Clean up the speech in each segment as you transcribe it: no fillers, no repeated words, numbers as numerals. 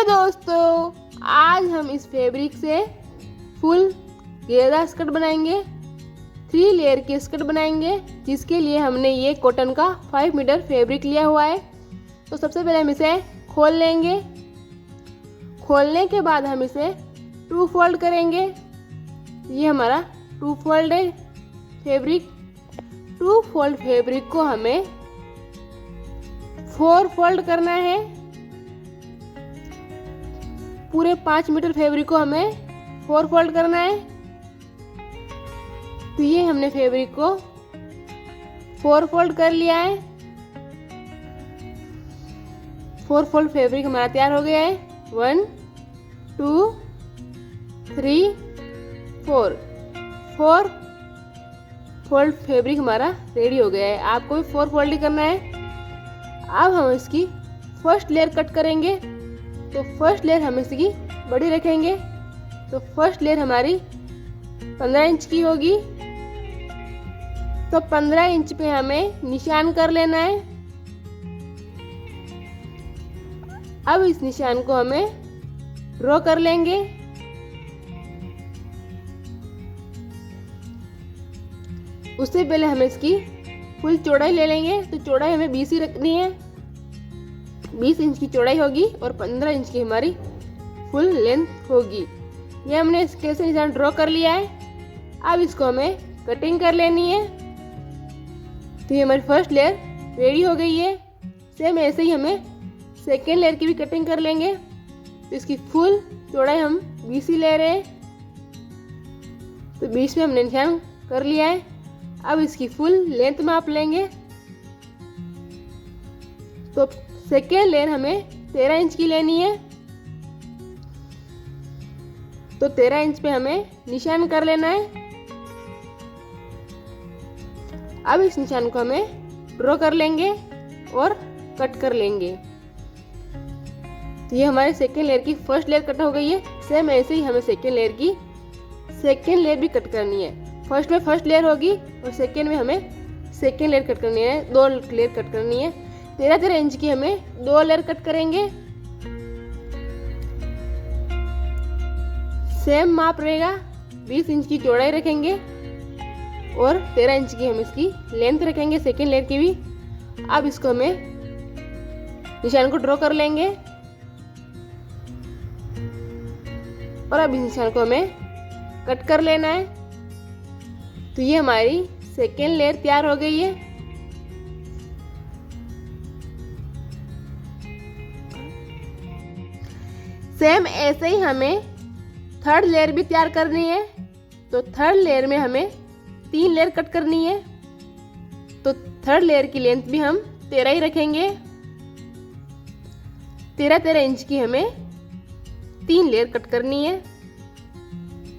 Hello दोस्तों, आज हम इस फैब्रिक से फुल घेरा स्कर्ट बनाएंगे। 3 लेयर की स्कर्ट बनाएंगे, जिसके लिए हमने ये कॉटन का 5 मीटर फैब्रिक लिया हुआ है। तो सबसे पहले हम इसे खोल लेंगे। खोलने के बाद हम इसे 2 फोल्ड करेंगे। ये हमारा 2 फोल्ड है फैब्रिक। 2 फोल्ड फैब्रिक को हमें 4 फोल्ड करना है। पूरे 5 मीटर फैब्रिक को हमें 4 फोल्ड करना है। तो ये हमने फैब्रिक को 4 फोल्ड कर लिया है। 4 फोल्ड फैब्रिक हमारा तैयार हो गया है। 1 2 3 4 4 फोल्ड फैब्रिक हमारा रेडी हो गया है। आपको भी 4 फोल्ड ही करना है। अब हम इसकी फर्स्ट लेयर कट करेंगे। तो फर्स्ट लेयर हम इसकी बड़ी रखेंगे। तो फर्स्ट लेयर हमारी 15 इंच की होगी। तो 15 इंच पे हमें निशान कर लेना है। अब इस निशान को हमें ड्रॉ कर लेंगे। उससे पहले हम इसकी फुल चौड़ाई ले लेंगे। तो चौड़ाई हमें 20 ही रखनी है। 20 इंच की चौड़ाई होगी और 15 इंच की हमारी फुल लेंथ होगी। ये हमने स्केल से निशान ड्रॉ कर लिया है। अब इसको हमें कटिंग कर लेनी है। तो ये हमारी फर्स्ट लेयर रेडी हो गई है। सेम ऐसे ही हमें सेकेंड लेयर की भी कटिंग कर लेंगे। तो इसकी फुल चौड़ाई हम 20 ही ले रहे हैं। तो 20 में हमने निशान कर लिया है। अब इसकी फुल लेंथ माप लेंगे। तो सेकेंड लेयर हमें 13 इंच की लेनी है। तो 13 इंच पे हमें निशान कर लेना है। अब इस निशान को हमें ड्रॉ कर लेंगे और कट कर लेंगे। तो ये हमारे सेकेंड लेयर की फर्स्ट लेयर कट हो गई है। सेम ऐसे ही हमें सेकेंड लेयर की सेकेंड लेयर भी कट करनी है। फर्स्ट में फर्स्ट लेयर होगी और सेकेंड में हमें सेकेंड लेयर कट करनी है। 2 लेयर कट करनी है। 13 इंच की हमें 2 लेयर कट करेंगे। सेम माप रहेगा। 20 इंच की चौड़ाई रखेंगे और 13 इंच की हम इसकी लेंथ रखेंगे सेकेंड लेयर की भी। अब इसको हमें निशान को ड्रॉ कर लेंगे और अब इस निशान को हमें कट कर लेना है। तो ये हमारी सेकेंड लेयर तैयार हो गई है। सेम ऐसे ही हमें थर्ड लेयर भी तैयार करनी है। तो थर्ड लेयर में हमें 3 लेयर कट करनी है। तो थर्ड लेयर की लेंथ भी हम 13 ही रखेंगे। 13 इंच की हमें 3 लेयर कट करनी है।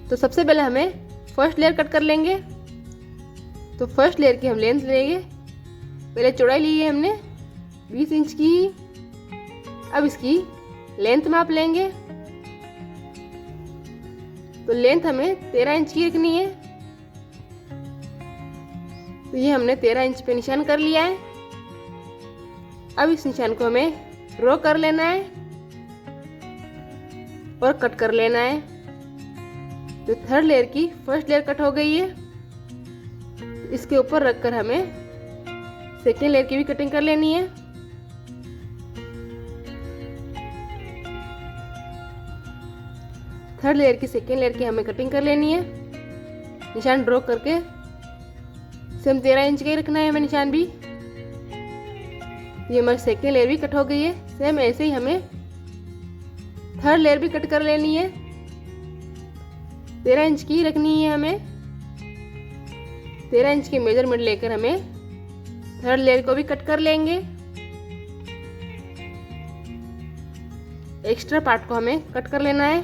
तो सबसे पहले हमें फर्स्ट लेयर कट कर लेंगे। तो फर्स्ट लेयर की हम लेंथ लेंगे। पहले चौड़ाई ली है हमने 20 इंच की। अब इसकी लेंथ माप लेंगे। तो लेंथ हमें 13 इंच की रखनी है। तो ये हमने 13 इंच पे निशान कर लिया है। अब इस निशान को हमें ड्रॉ कर लेना है और कट कर लेना है। तो थर्ड लेयर की फर्स्ट लेयर कट हो गई है। इसके ऊपर रखकर हमें सेकेंड लेयर की भी कटिंग कर लेनी है। थर्ड लेयर की सेकेंड लेयर की हमें कटिंग कर लेनी है। निशान ड्रॉ करके सेम 13 इंच का ही रखना है हमें निशान भी। ये हमारी सेकेंड लेयर भी कट हो गई है। सेम ऐसे ही हमें थर्ड लेयर भी कट कर लेनी है। 13 इंच की ही रखनी है हमें। 13 इंच की मेजरमेंट लेकर हमें थर्ड लेयर को भी कट कर लेंगे। एक्स्ट्रा पार्ट को हमें कट कर लेना है।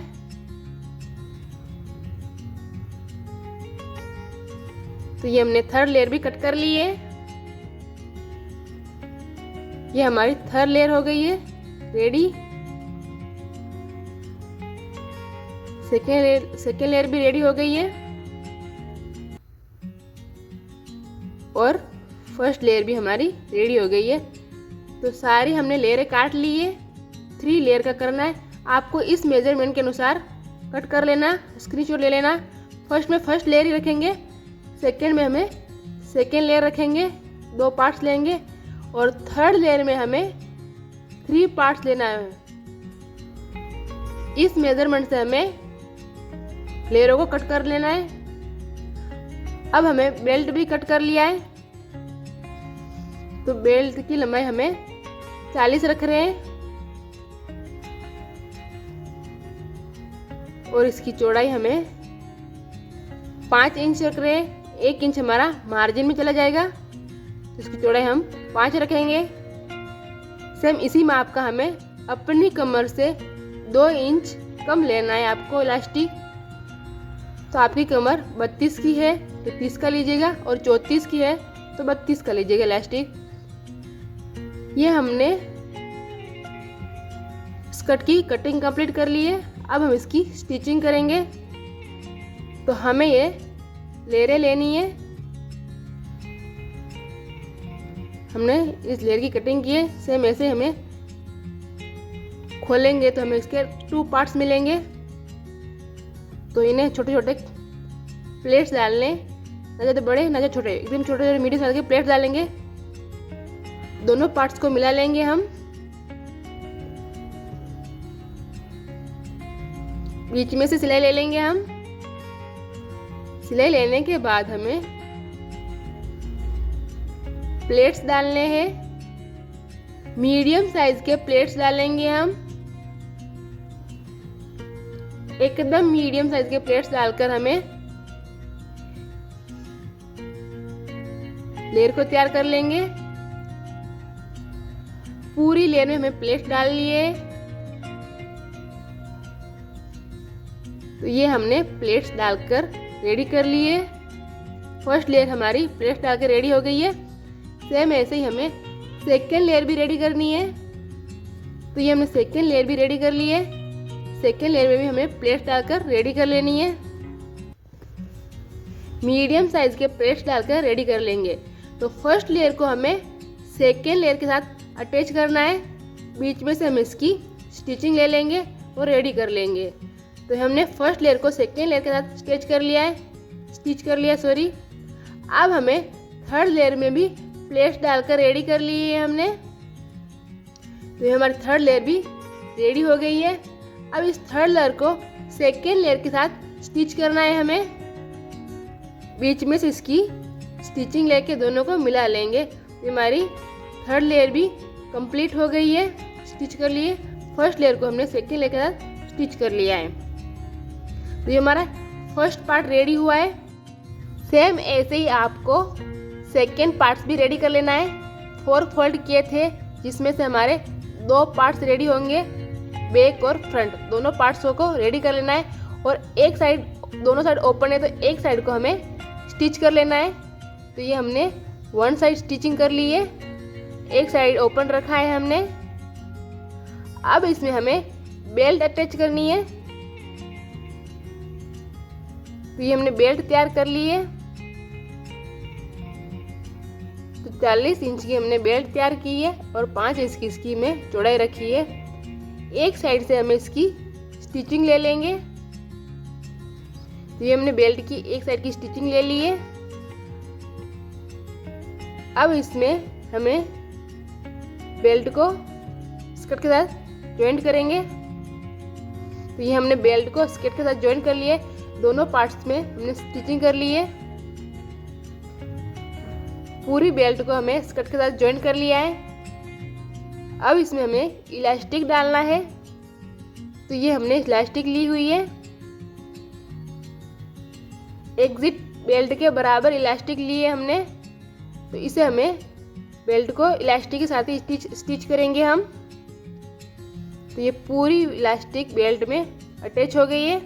तो ये हमने थर्ड लेयर भी कट कर ली है। ये हमारी थर्ड लेयर हो गई है रेडी। सेकेंड लेयर भी रेडी हो गई है और फर्स्ट लेयर भी हमारी रेडी हो गई है। तो सारी हमने लेयरें काट ली है। 3 लेयर का करना है। आपको इस मेजरमेंट के अनुसार कट कर लेना, स्क्रीनशॉट ले लेना। फर्स्ट में फर्स्ट लेयर ही रखेंगे, सेकंड में हमें सेकंड लेयर रखेंगे, 2 पार्ट्स लेंगे, और थर्ड लेयर में हमें 3 पार्ट्स लेना है। इस मेजरमेंट से हमें लेयरों को कट कर लेना है। अब हमें बेल्ट भी कट कर लिया है, तो बेल्ट की लंबाई हमें 40 रख रहे हैं और इसकी चौड़ाई हमें 5 इंच रख रहे हैं। 1 इंच हमारा मार्जिन में चला जाएगा, तो इसकी चौड़ाई हम 5 रखेंगे। सेम इसी माप का हमें अपनी कमर से 2 इंच कम लेना है आपको इलास्टिक। तो आपकी कमर 32 की है तो 30 का लीजिएगा, और 34 की है तो 32 का लीजिएगा इलास्टिक। ये हमने स्कर्ट की कटिंग कंप्लीट कर ली है। अब हम इसकी स्टिचिंग करेंगे। तो हमें ये लेयरें लेनी है। हमने इस लेयर की कटिंग की है, सेम ऐसे हमें खोलेंगे तो हमें इसके 2 पार्ट्स मिलेंगे। तो इन्हें छोटे छोटे प्लेट्स डालने, ना ज़्यादा बड़े ना ज़्यादा छोटे, एकदम छोटे छोटे मीडियम साइज के प्लेट्स डालेंगे। दोनों पार्ट्स को मिला लेंगे हम। बीच में से सिलाई ले लेंगे हम। सिलाई लेने के बाद हमें प्लेट्स डालने हैं। मीडियम साइज के प्लेट्स डालेंगे हम। एकदम मीडियम साइज के प्लेट्स डालकर हमें लेयर को तैयार कर लेंगे। पूरी लेयर में हमें प्लेट्स डाल लिए। तो ये हमने प्लेट्स डालकर रेडी कर लिए। फर्स्ट लेयर हमारी प्लेट्स डालकर रेडी हो गई है। सेम ऐसे ही हमें सेकेंड लेयर भी रेडी करनी है। तो ये हमने सेकेंड लेयर भी रेडी कर ली है। सेकेंड लेयर में भी हमें प्लेट्स डालकर रेडी कर लेनी है। मीडियम साइज के प्लेट्स डालकर रेडी कर लेंगे। तो फर्स्ट लेयर को हमें सेकेंड लेयर के साथ अटैच करना है। बीच में से हम इसकी स्टिचिंग ले लेंगे और रेडी कर लेंगे। तो हमने फर्स्ट लेयर को सेकेंड लेयर के साथ स्टिच कर लिया है, अब हमें थर्ड लेयर में भी प्लेट्स डालकर रेडी कर ली है हमने। तो ये हमारी थर्ड लेयर भी रेडी हो गई है। अब इस थर्ड लेयर को सेकेंड लेयर के साथ स्टिच करना है हमें। बीच में से इसकी स्टिचिंग लेके दोनों को मिला लेंगे। ये हमारी थर्ड लेयर भी कंप्लीट हो गई है, स्टिच कर लिए। फर्स्ट लेयर को हमने सेकेंड लेयर के साथ स्टिच कर लिया है। तो ये हमारा फर्स्ट पार्ट रेडी हुआ है। सेम ऐसे ही आपको सेकेंड पार्ट्स भी रेडी कर लेना है। 4 फोल्ड किए थे, जिसमें से हमारे 2 पार्ट्स रेडी होंगे, बैक और फ्रंट दोनों पार्ट्स को रेडी कर लेना है। और एक साइड, दोनों साइड ओपन है तो एक साइड को हमें स्टिच कर लेना है। तो ये हमने 1 साइड स्टिचिंग कर ली है, एक साइड ओपन रखा है हमने। अब इसमें हमें बेल्ट अटैच करनी है। तो ये हमने बेल्ट तैयार कर ली है। तो 40 इंच की हमने बेल्ट तैयार की है और 5 इंच की इसकी में चौड़ाई रखी है। एक साइड से हमें इसकी स्टिचिंग ले लेंगे। तो ये हमने बेल्ट की एक साइड की स्टिचिंग ले ली है। अब इसमें हमें बेल्ट को स्कर्ट के साथ जॉइंट करेंगे। तो ये हमने बेल्ट को स्कर्ट के साथ जॉइंट कर लिए। दोनों पार्ट्स में हमने स्टिचिंग कर ली है। पूरी बेल्ट को हमें स्कर्ट के साथ जॉइंट कर लिया है। अब इसमें हमें इलास्टिक डालना है। तो ये हमने इलास्टिक ली हुई है। एग्जिट बेल्ट के बराबर इलास्टिक लिए हमने। तो इसे हमें बेल्ट को इलास्टिक के साथ ही स्टिच करेंगे हम। तो ये पूरी इलास्टिक बेल्ट में अटैच हो गई है।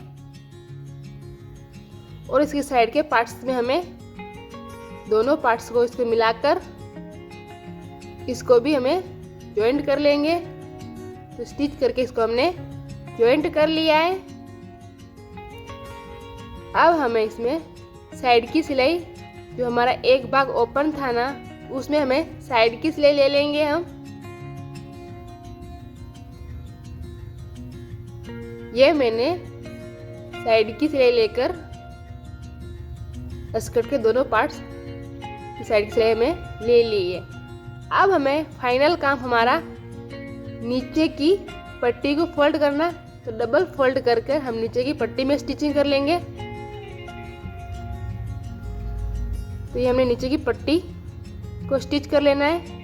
और इसकी साइड के पार्ट्स में हमें दोनों पार्ट्स को इसको मिलाकर इसको भी हमें जॉइंट कर लेंगे। तो स्टिच करके इसको हमने जॉइंट कर लिया है। अब हमें इसमें साइड की सिलाई, जो हमारा एक भाग ओपन था ना, उसमें हमें साइड की सिलाई ले लेंगे हम। ये मैंने साइड की सिलाई लेकर स्कर्ट के दोनों पार्ट्स की साइड की सिलाई हमें ले ली है। अब हमें फाइनल काम हमारा नीचे की पट्टी को फोल्ड करना, तो डबल फोल्ड करके हम नीचे की पट्टी में स्टिचिंग कर लेंगे। तो ये हमने नीचे की पट्टी को स्टिच कर लेना है।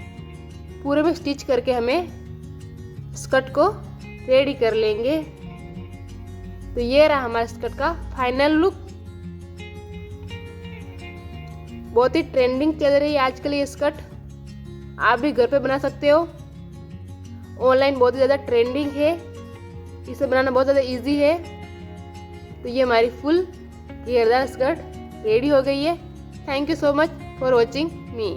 पूरे में स्टिच करके हमें स्कर्ट को रेडी कर लेंगे। तो ये रहा हमारे स्कर्ट का फाइनल लुक। बहुत ही ट्रेंडिंग चल रही है आजकल ये स्कर्ट, आप भी घर पे बना सकते हो। ऑनलाइन बहुत ही ज़्यादा ट्रेंडिंग है, इसे बनाना बहुत ज़्यादा इजी है। तो ये हमारी फुल घेरदार स्कर्ट रेडी हो गई है। Thank you so much for watching me.